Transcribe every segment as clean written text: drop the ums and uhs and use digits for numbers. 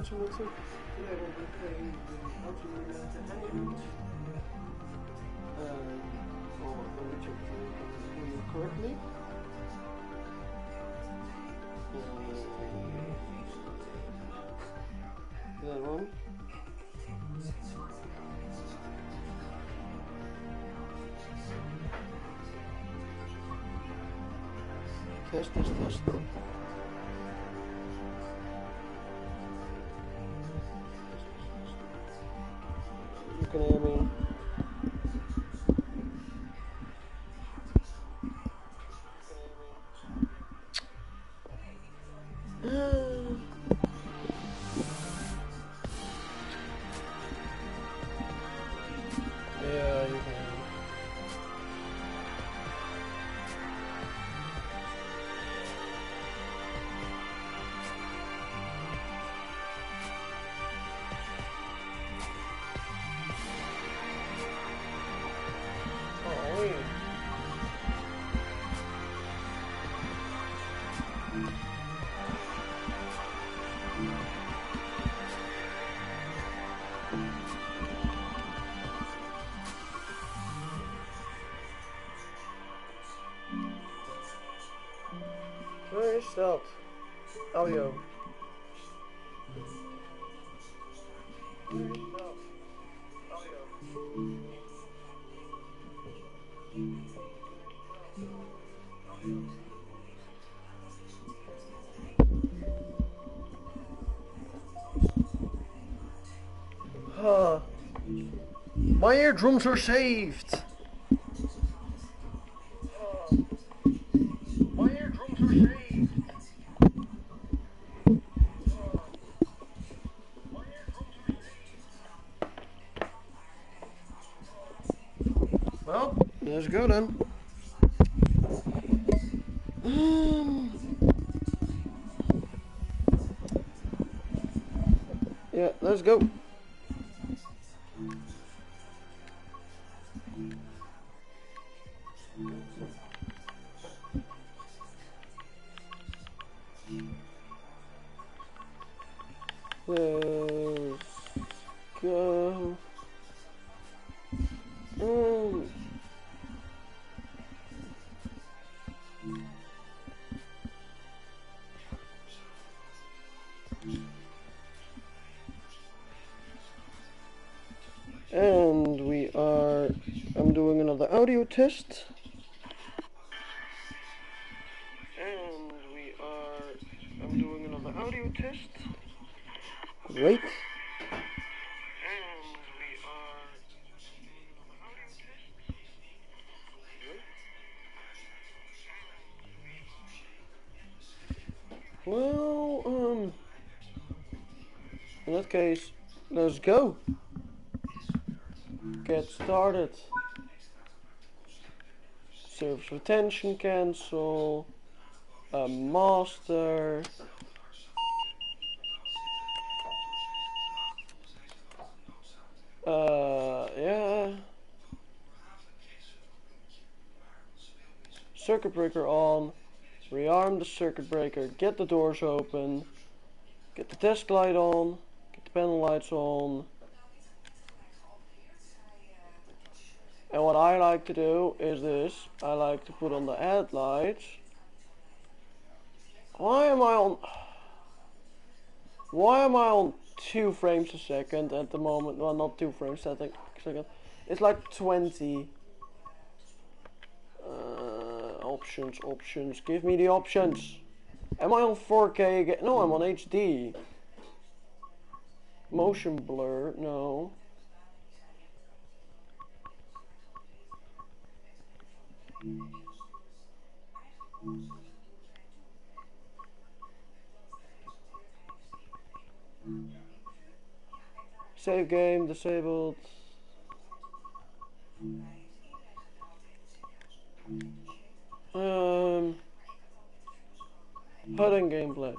instruments in? Today we'll be playing the mediterrane. Or let me check if I'm doing it correctly. That one. Test. You can hear me. Yeah, you can. Oh, yeah. Where is that? Audio. Huh. My eardrums are saved. My eardrums are saved. Well, let's go then. Yeah, let's go. Let's go. And I'm doing another audio test. I'm doing another audio test. Wait. Well, in that case, let's go. Get started. Service retention cancel. A master. Yeah. Circuit breaker on. Rearm the circuit breaker. Get the doors open. Get the desk light on. Get the panel lights on. And what I like to do is this. I like to put on the headlights. Why am I on 2 frames a second at the moment? Well, not 2 frames a second. It's like 20. Options. Give me the options. Am I on 4K again? No, I'm on HD. Motion blur, no. Save game disabled. HUD gameplay.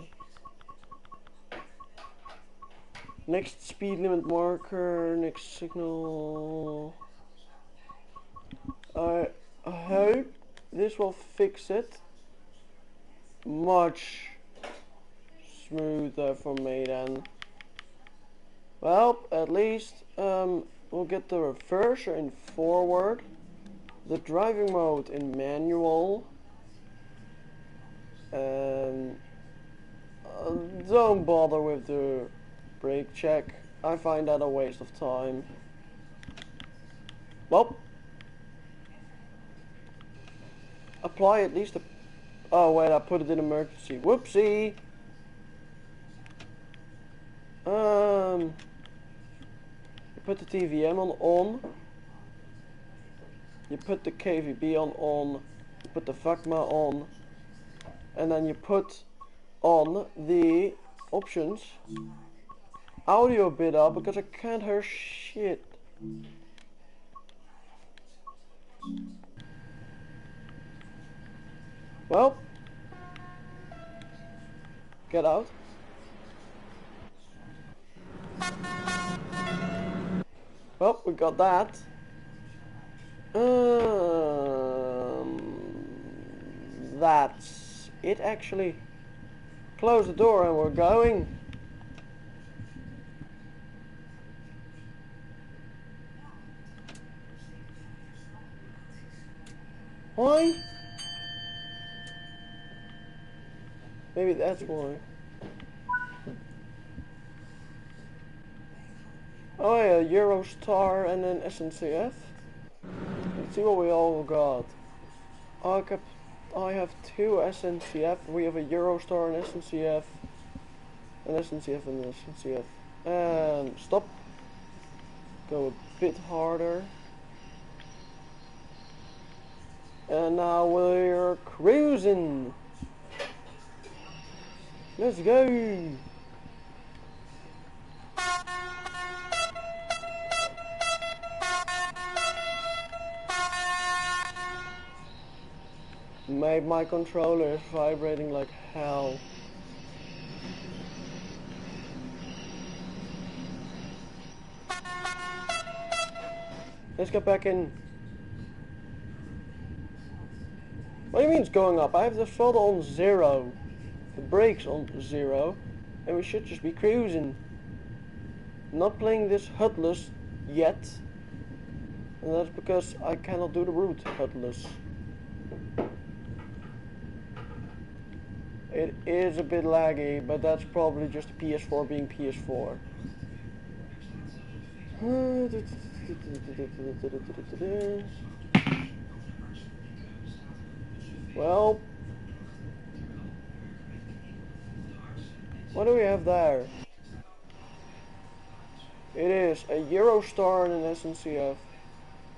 Next speed limit marker, next signal. I hope this will fix it much smoother for me then. Well, at least we'll get the reverser in forward, the driving mode in manual, and don't bother with the brake check. I find that a waste of time. Well, apply at least a... Oh wait, I put it in emergency. Whoopsie! You put the TVM on. You put the KVB on. You put the VACMA on. And then you put on the options. Audio bit up because I can't hear shit. Well, get out. Well, we got that. That's it actually. Close the door and we're going. Why? Maybe that's why. Oh yeah, Eurostar and then SNCF. Let's see what we all got. I have two SNCF. We have a Eurostar and SNCF. An SNCF and an SNCF. And stop. Go a bit harder. And now we're cruising. Let's go. My controller is vibrating like hell. Let's get back in. What do you mean it's going up? I have the throttle on 0. The brakes on 0. And we should just be cruising. I'm not playing this HUDless yet. And that's because I cannot do the route HUDless. It is a bit laggy, but that's probably just the PS4 being PS4. Well, what do we have there? It is a Eurostar and an SNCF.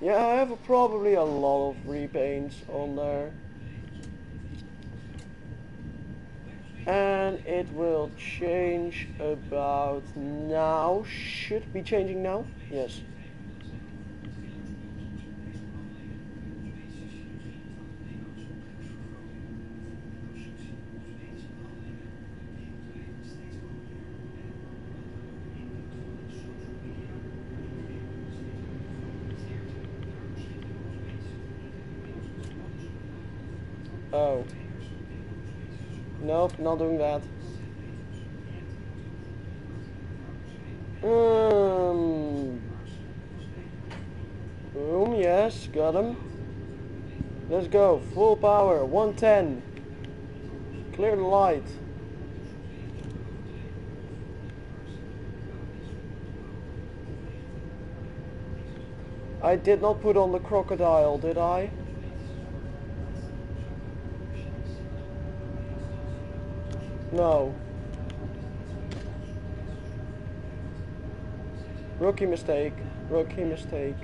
Yeah, I have probably a lot of repaints on there. And it will change about now. Should be changing now? Yes. Oh. Nope, not doing that. Boom, yes, got him. Let's go, full power, 110. Clear the light. I did not put on the crocodile, did I? No. Rookie mistake. Rookie mistake.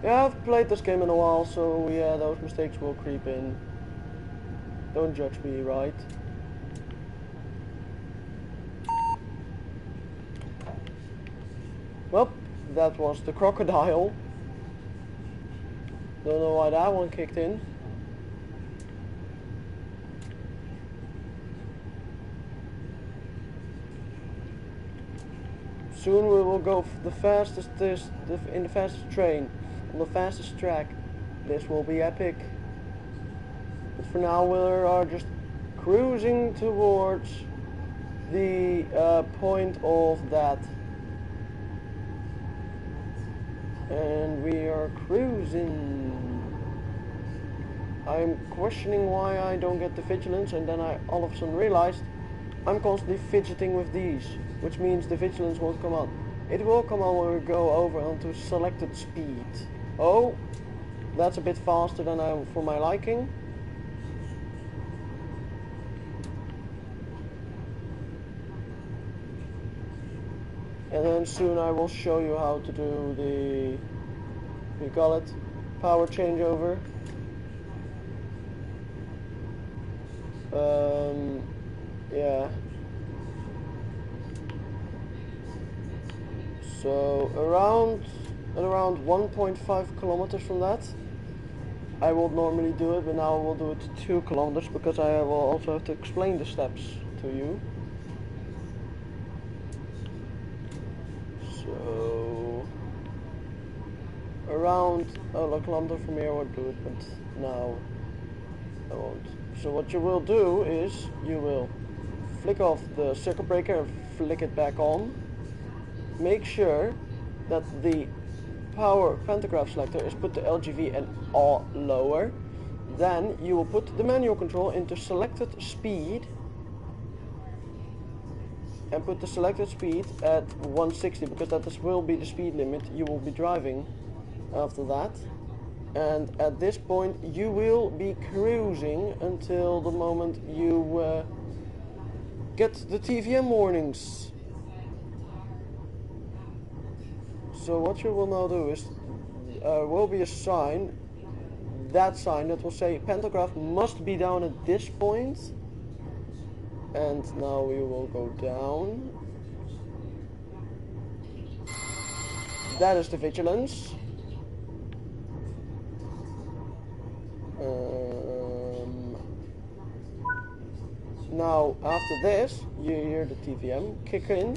Yeah, I've played this game in a while, so yeah, those mistakes will creep in. Don't judge me, right? Well, that was the crocodile. Don't know why that one kicked in. Soon we will go the fastest in the fastest train, on the fastest track. This will be epic. But for now we are just cruising towards the point of that. And we are cruising. I'm questioning why I don't get the vigilance, and then I all of a sudden realized I'm constantly fidgeting with these, which means the vigilance won't come on. It will come on when we go over onto selected speed. Oh, that's a bit faster than for my liking. And then soon I will show you how to do the, we call it, power changeover. Yeah. So around 1.5 kilometers from that, I will normally do it, but now I will do it to 2 kilometers because I will also have to explain the steps to you. So around a kilometer from here I will do it, but now I won't. So what you will do is you will flick off the circuit breaker and flick it back on. Make sure that the power pantograph selector is put to LGV and or lower. Then you will put the manual control into selected speed and put the selected speed at 160 because that will be the speed limit you will be driving after that. And at this point you will be cruising until the moment you get the TVM warnings. So what you will now do is will be a sign, that sign that will say pantograph must be down at this point. And now we will go down. That is the vigilance. Now after this you hear the TVM kick in.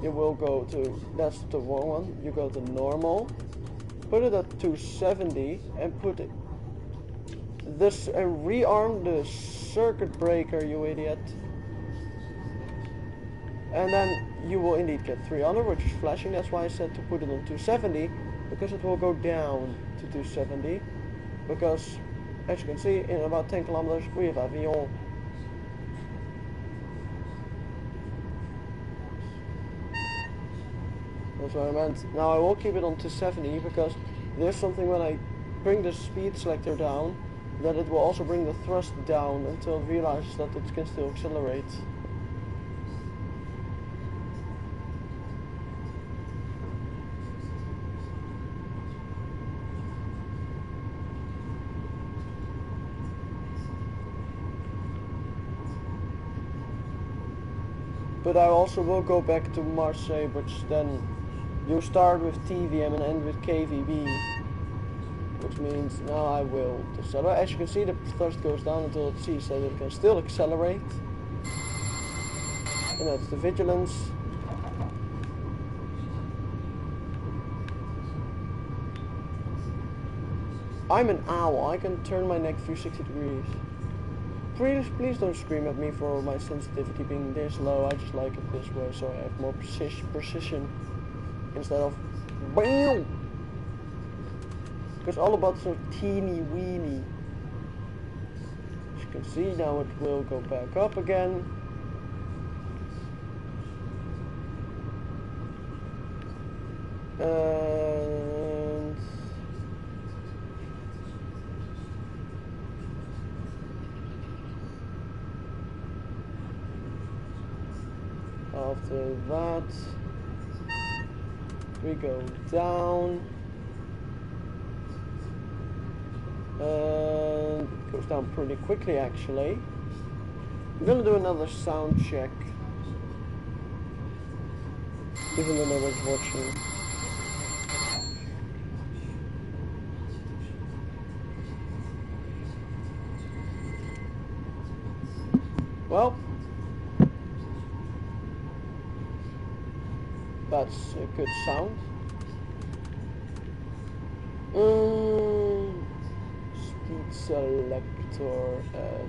You will go to, that's the wrong one, you go to normal, put it at 270 and put it this rearm the circuit breaker, you idiot. And then you will indeed get 300, which is flashing. That's why I said to put it on 270, because it will go down to 270. Because as you can see, in about 10 kilometers we have Avion. That's what I meant. Now I will keep it on 270 because there's something when I bring the speed selector down that it will also bring the thrust down until it realizes that it can still accelerate. But I also will go back to Marseille, which then you start with TVM and end with KVB. Which means now I will decelerate. As you can see, the thrust goes down until it sees that it can still accelerate. And that's the vigilance. I'm an owl. I can turn my neck 360 degrees. Please don't scream at me for my sensitivity being this low. I just like it this way, so I have more precision instead of BAM! Because all about so teeny weeny. As you can see, now it will go back up again. And after that we go down and it goes down pretty quickly actually. I'm gonna do another sound check even though nobody's watching. Well, that's a good sound. Speed selector. motor at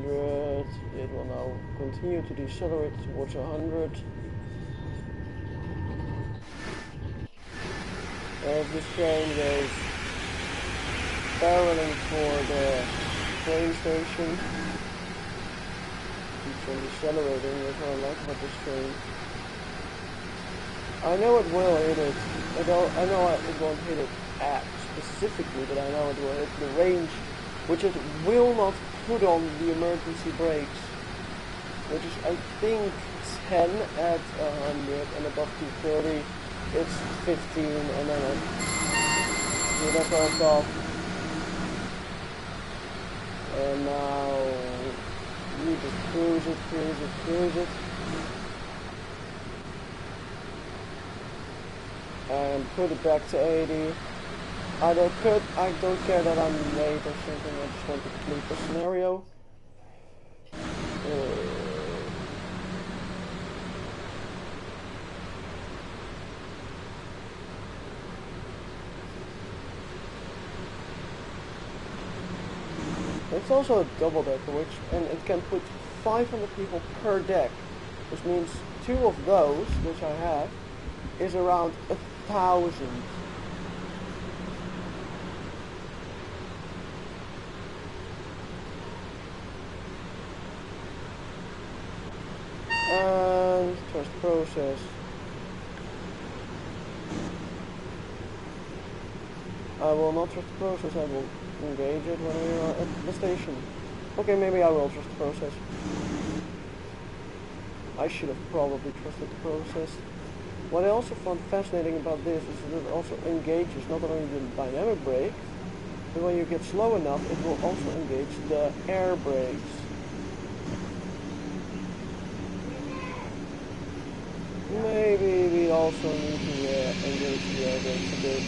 100. It will now continue to decelerate towards 100. As this train goes barreling for the train station, keeps on decelerating. That's what I like about this train. I know it will hit it. I know it won't hit it at specifically, but I know it will hit the range, which it will not put on the emergency brakes, which is I think 10 at 100, and above 230 it's 15, and then that's all stop. And now you just cruise it, cruise it, cruise it. And put it back to 80. I don't care that I'm late or something, I just want to complete the scenario. It's also a double decker, and it can put 500 people per deck, which means 2 of those, which I have, is around 1,000. And trust process. I will not trust the process, I will engage it when we are at the station. Okay, maybe I will trust the process. I should have probably trusted the process. What I also found fascinating about this is that it also engages not only the dynamic brake, but when you get slow enough, it will also engage the air brakes. Maybe we also need to engage the air brakes a bit.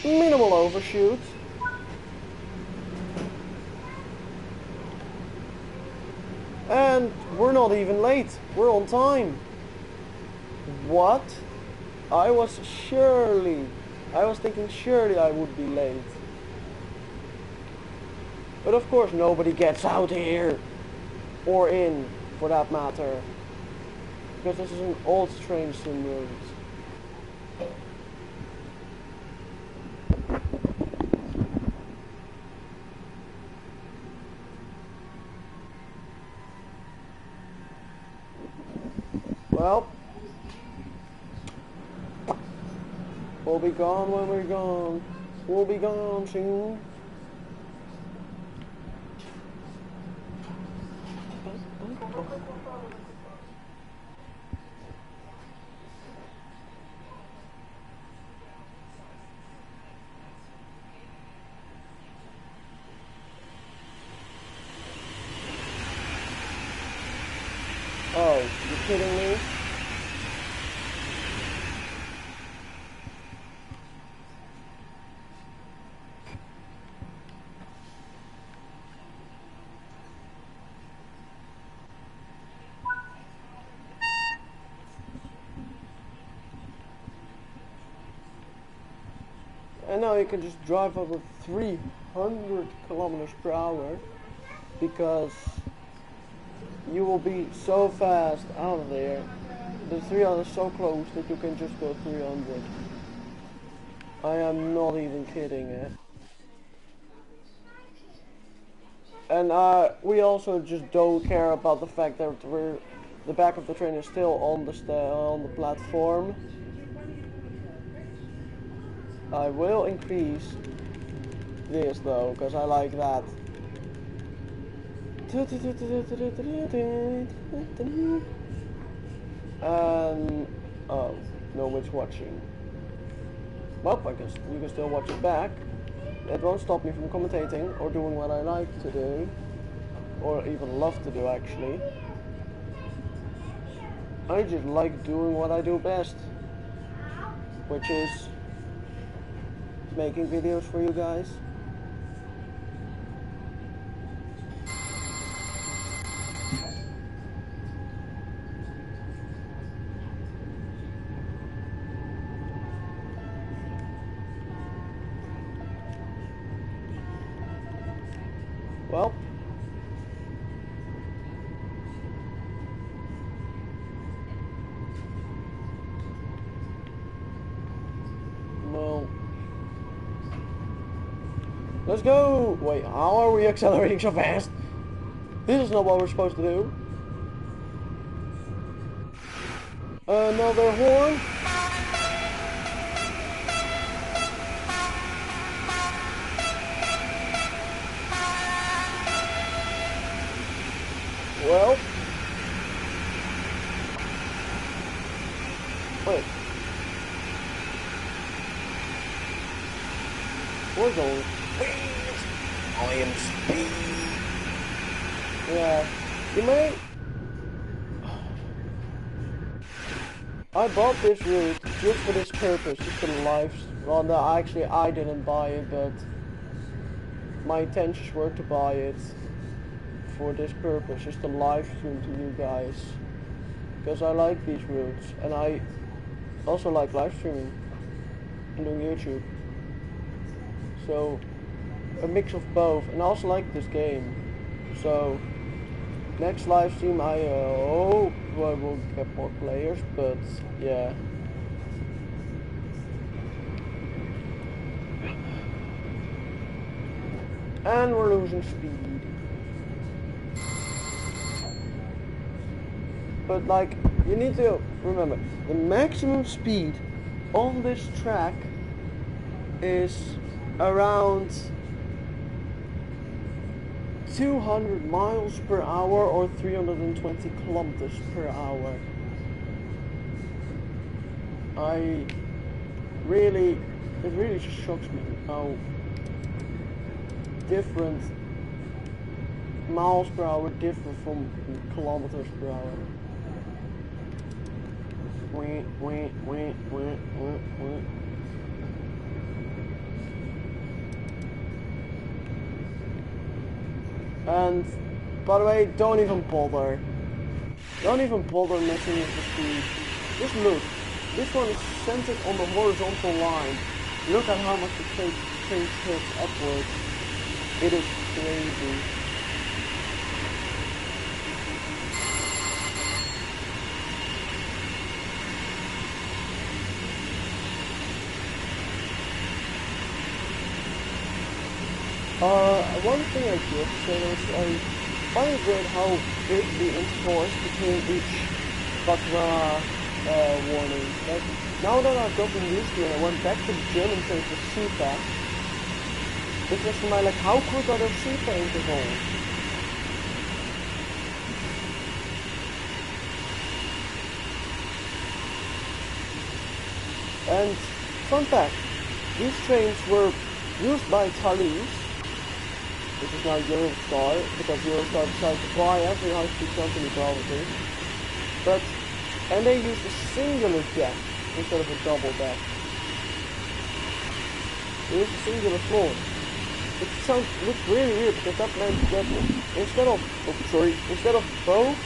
Minimal overshoot. And we're not even late. We're on time. What? I was thinking surely I would be late. But of course nobody gets out here. Or in, for that matter. Because this is an old train sim road. Well, we'll be gone when we're gone. We'll be gone soon. Oh, you kidding me? And now you can just drive over 300 kilometers per hour because you will be so fast out of there. The 300 is so close that you can just go 300. I am not even kidding, eh? And we also just don't care about the fact that the back of the train is still on the platform. I will increase this though, because I like that. And oh, no one's watching. Well, you can still watch it back. It won't stop me from commentating or doing what I like to do, or even love to do actually. I just like doing what I do best, which is making videos for you guys. Let's go! Wait, how are we accelerating so fast? This is not what we're supposed to do. Another horn. Well. Wait. We're going. I am speed. Yeah. You may. I bought this route just for this purpose, just for the lives. Well, no, actually, I didn't buy it, but my intentions were to buy it for this purpose, just to live stream to you guys. Because I like these routes, and I also like live streaming and doing YouTube. So, a mix of both, and I also like this game. So, next live stream I hope I will get more players, but yeah. And we're losing speed. But like, you need to remember, the maximum speed on this track is around 200 miles per hour or 320 kilometers per hour. It really just shocks me how different miles per hour differ from kilometers per hour. And by the way, don't even bother messing with the speed. Just look, this one is centered on the horizontal line. Look at how much the train tilts upwards. It is crazy. One thing I did say is I find it great how big the interval is between each Batra warning. Like, now that I've gotten used to it, I went back to the German trains with CETA. It was for my, like, how quick are those CETA intervals? And, fun fact, these trains were used by Thalys, which is now Eurostar, because Eurostar decided to buy every high-speed company probably. And they used a singular deck instead of a double deck. It was a singular floor. It looks really weird because that meant that instead of both,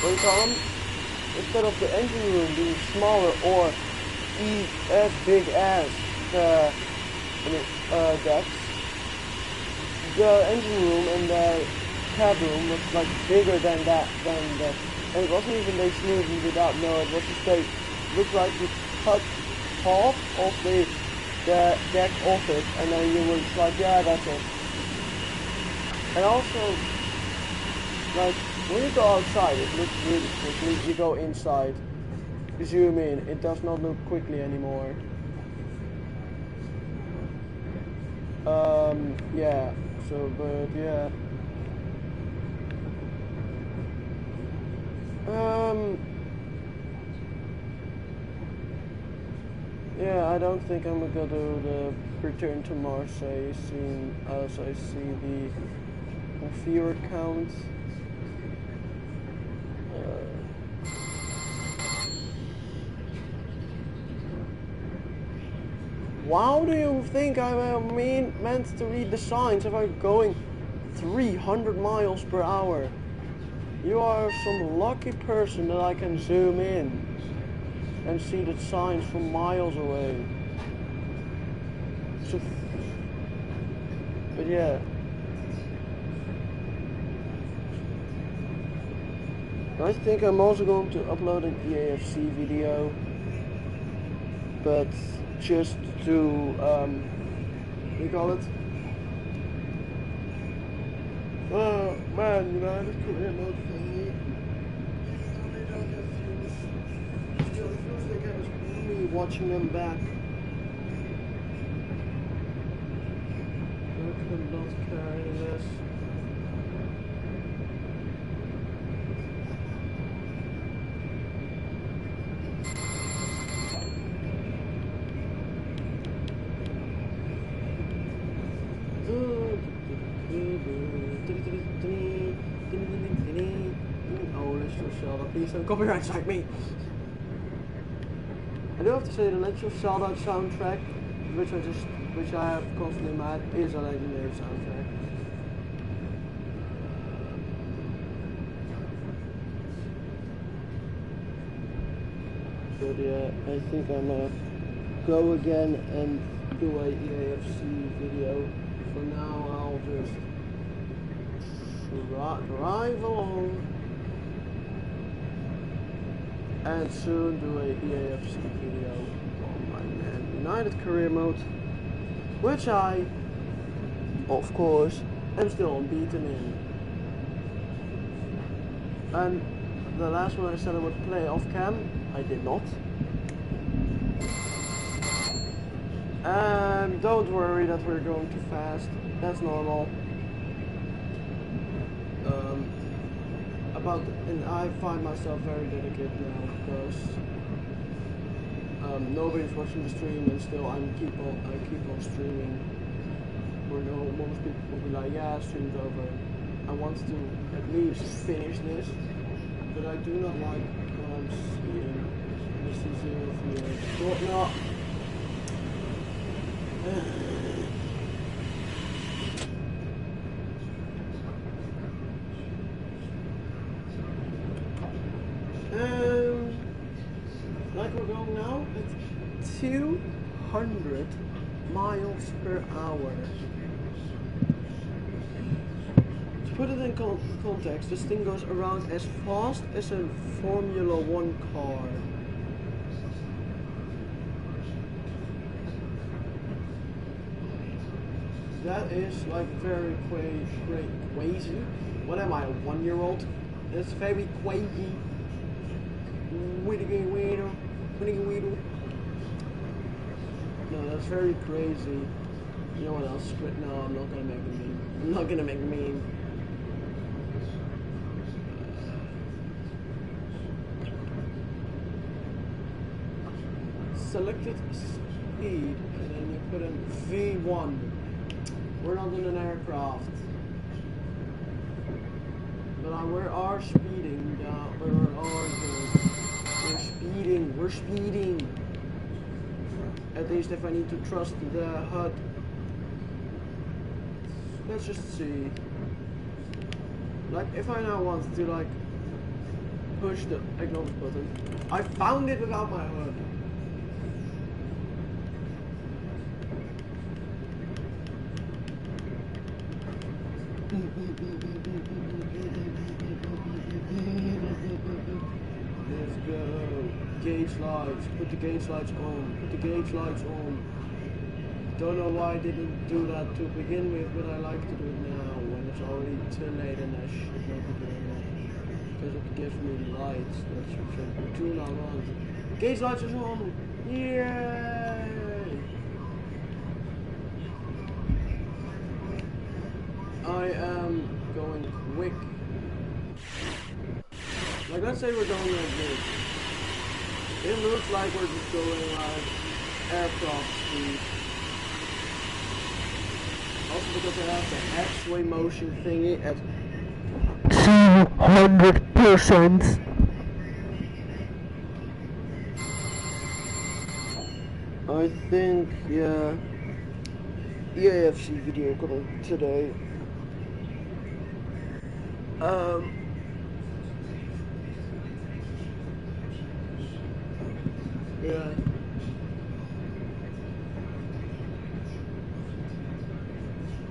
what do you call them? Instead of the engine room being smaller or as big as the decks, the engine room and the cab room was like bigger than that, and it wasn't even they smoothed it out. No, it was just they looked like you cut half of the deck off it, and then you were just like, yeah, that's it. And also, like, when you go outside, it looks really quickly. You go inside, you zoom in, it does not look quickly anymore. Yeah, so, but, yeah. Yeah, I don't think I'm gonna do the return to Marseille soon as I see the viewer count. How do you think I meant to read the signs if I'm going 300 miles per hour? You are some lucky person that I can zoom in and see the signs from miles away. So, but yeah. I think I'm also going to upload an EAFC video, but just to you call it? Oh man, United career mode thingy. They don't have views. Still, the views they get is me watching them back. I could not carry this. Oh, let's just Zelda. Please don't copyright strike me. I do have to say the Legend of Zelda soundtrack, which I have constantly in my head, is a legendary soundtrack. But yeah, I think I'm gonna go again and do a EAFC video. For now, I'll just drive along and soon do a EAFC video on my Man United career mode, which I, of course, am still unbeaten in. And the last one I said I would play off cam, I did not. And don't worry that we're going too fast, that's normal. And I find myself very dedicated now because nobody's watching the stream, and still I keep on streaming. For most people will be like, yeah, stream's over. I want to at least finish this, but I do not like what I'm seeing. This is 0 for no. Like we're going now at 200 miles per hour. To put it in context, this thing goes around as fast as a Formula 1 car. That is like very crazy. What am I, a 1-year-old? It's very crazy. No, that's very crazy. You know what else? No, I'm not gonna make a meme. I'm not gonna make a meme. Selected speed, and then you put in V1. We're not in an aircraft. But we are speeding down. We're speeding. At least if I need to trust the HUD. Let's just see. Like if I now want to like push the acknowledge button. I found it without my HUD. Let's go. Gauge lights. Put the gauge lights on. Put the gauge lights on. Don't know why I didn't do that to begin with, but I like to do it now when it's already too late and I should not be doing that. Because it gives me lights. That's what I do not want. Gauge lights is on. Yay! I am going quick. Like let's say we're going like this. It looks like we're just going like aircraft speed. Also because I have the X-ray motion thingy at 200%. I think, yeah, EAFC video coming today. Yeah.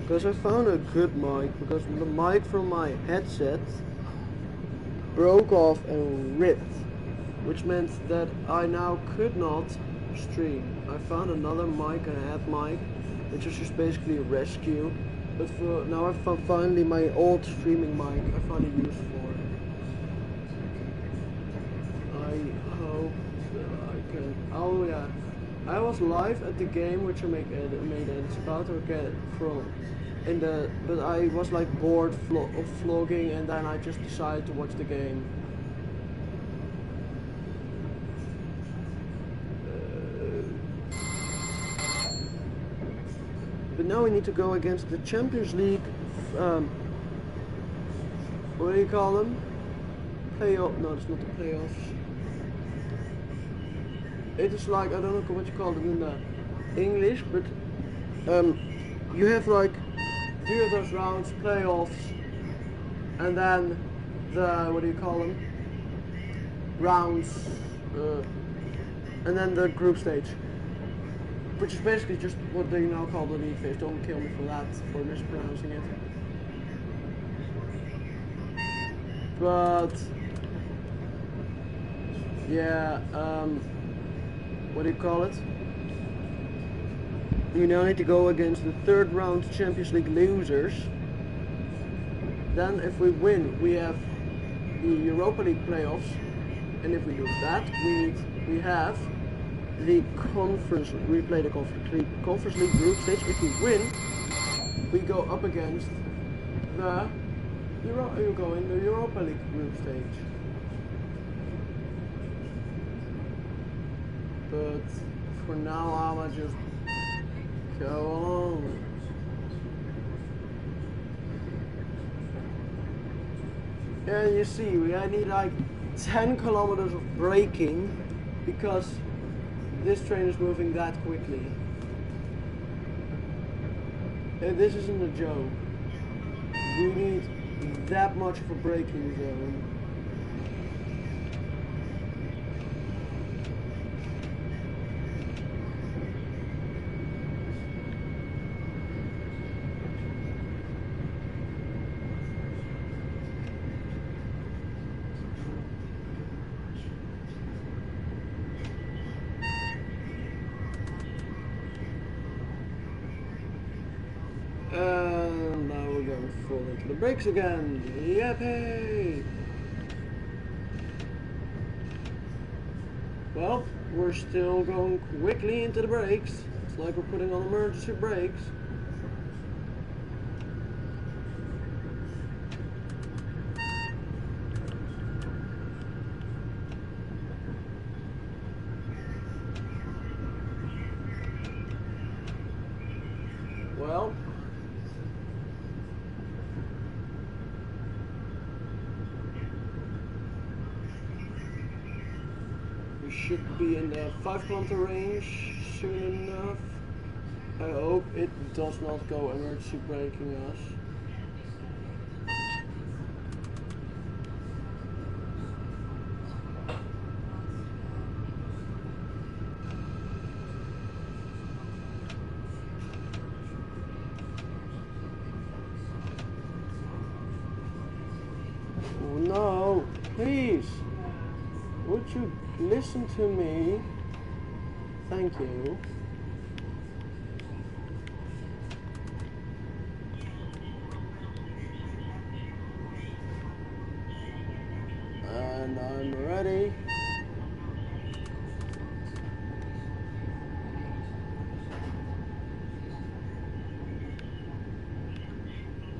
Because I found a good mic, because the mic from my headset broke off and ripped, which meant that I now could not stream. I found another mic, a head mic, which is just basically a rescue. But for now, I found finally my old streaming mic. I found a use for it. I hope that I can. Oh yeah, I was live at the game, which I made edits about. Okay, but I was like bored of vlogging, and then I just decided to watch the game. But now we need to go against the Champions League, what do you call them? Playoff? No, it's not the playoffs. It is like, I don't know what you call it in the English, but you have like 3 of those rounds, playoffs, and then the, what do you call them? Rounds, and then the group stage. Which is basically just what they now call the league phase. Don't kill me for that, for mispronouncing it. But yeah, what do you call it? You now need to go against the 3rd round Champions League losers. Then if we win, we have the Europa League playoffs, and if we lose that, we have the we play the conference league group stage. If we win, we go up against the Europa League group stage. But for now, I'ma just go on. And you see, I need like 10 kilometers of braking because this train is moving that quickly. And this isn't a joke. We need that much of a braking zone. And now we're going full into the brakes again. Yippee! Well, we're still going quickly into the brakes. It's like we're putting on emergency brakes. Well, we should be in the 5-kilometer range soon enough. I hope it does not go emergency braking us. Oh no, please, would you listen to me? Thank you. And I'm ready.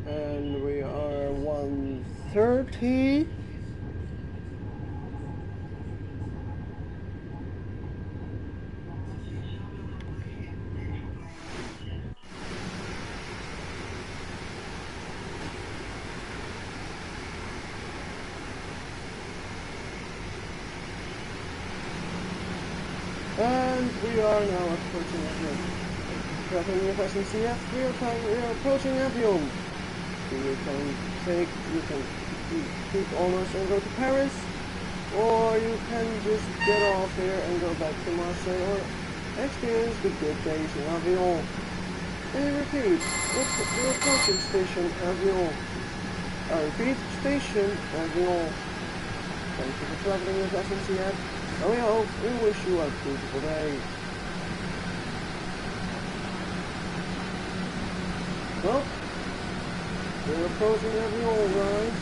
And we are 130. And we are now approaching Avion. Traveling with SNCF, we are approaching Avion. You can keep almost and go to Paris, or you can just get off here and go back to Marseille, or experience the good days in Avion. And repeat, we're approaching station Avion. I repeat, station Avion. Thank you for traveling with SNCF. And we hope we wish you a beautiful day. Well, we're approaching every old rise.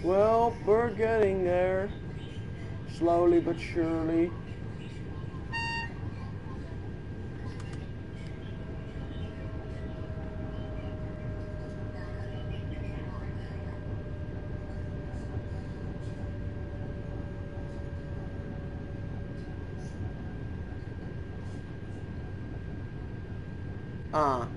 Well, we're getting there, slowly but surely. Ah.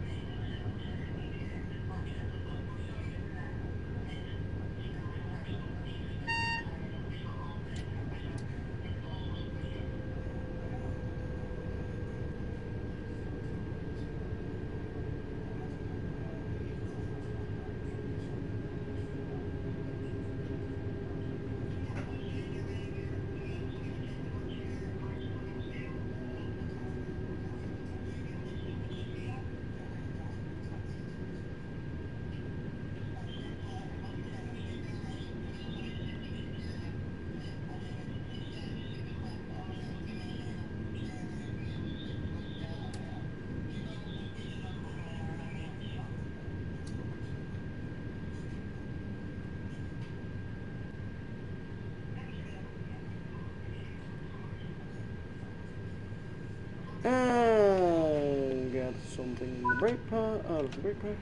And get something in the brake pad, out of the brake pad.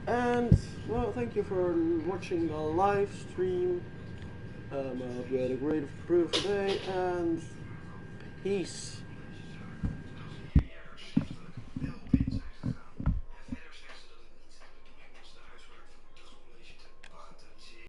And, well, thank you for watching the live stream. I hope you had a great, beautiful day, and peace.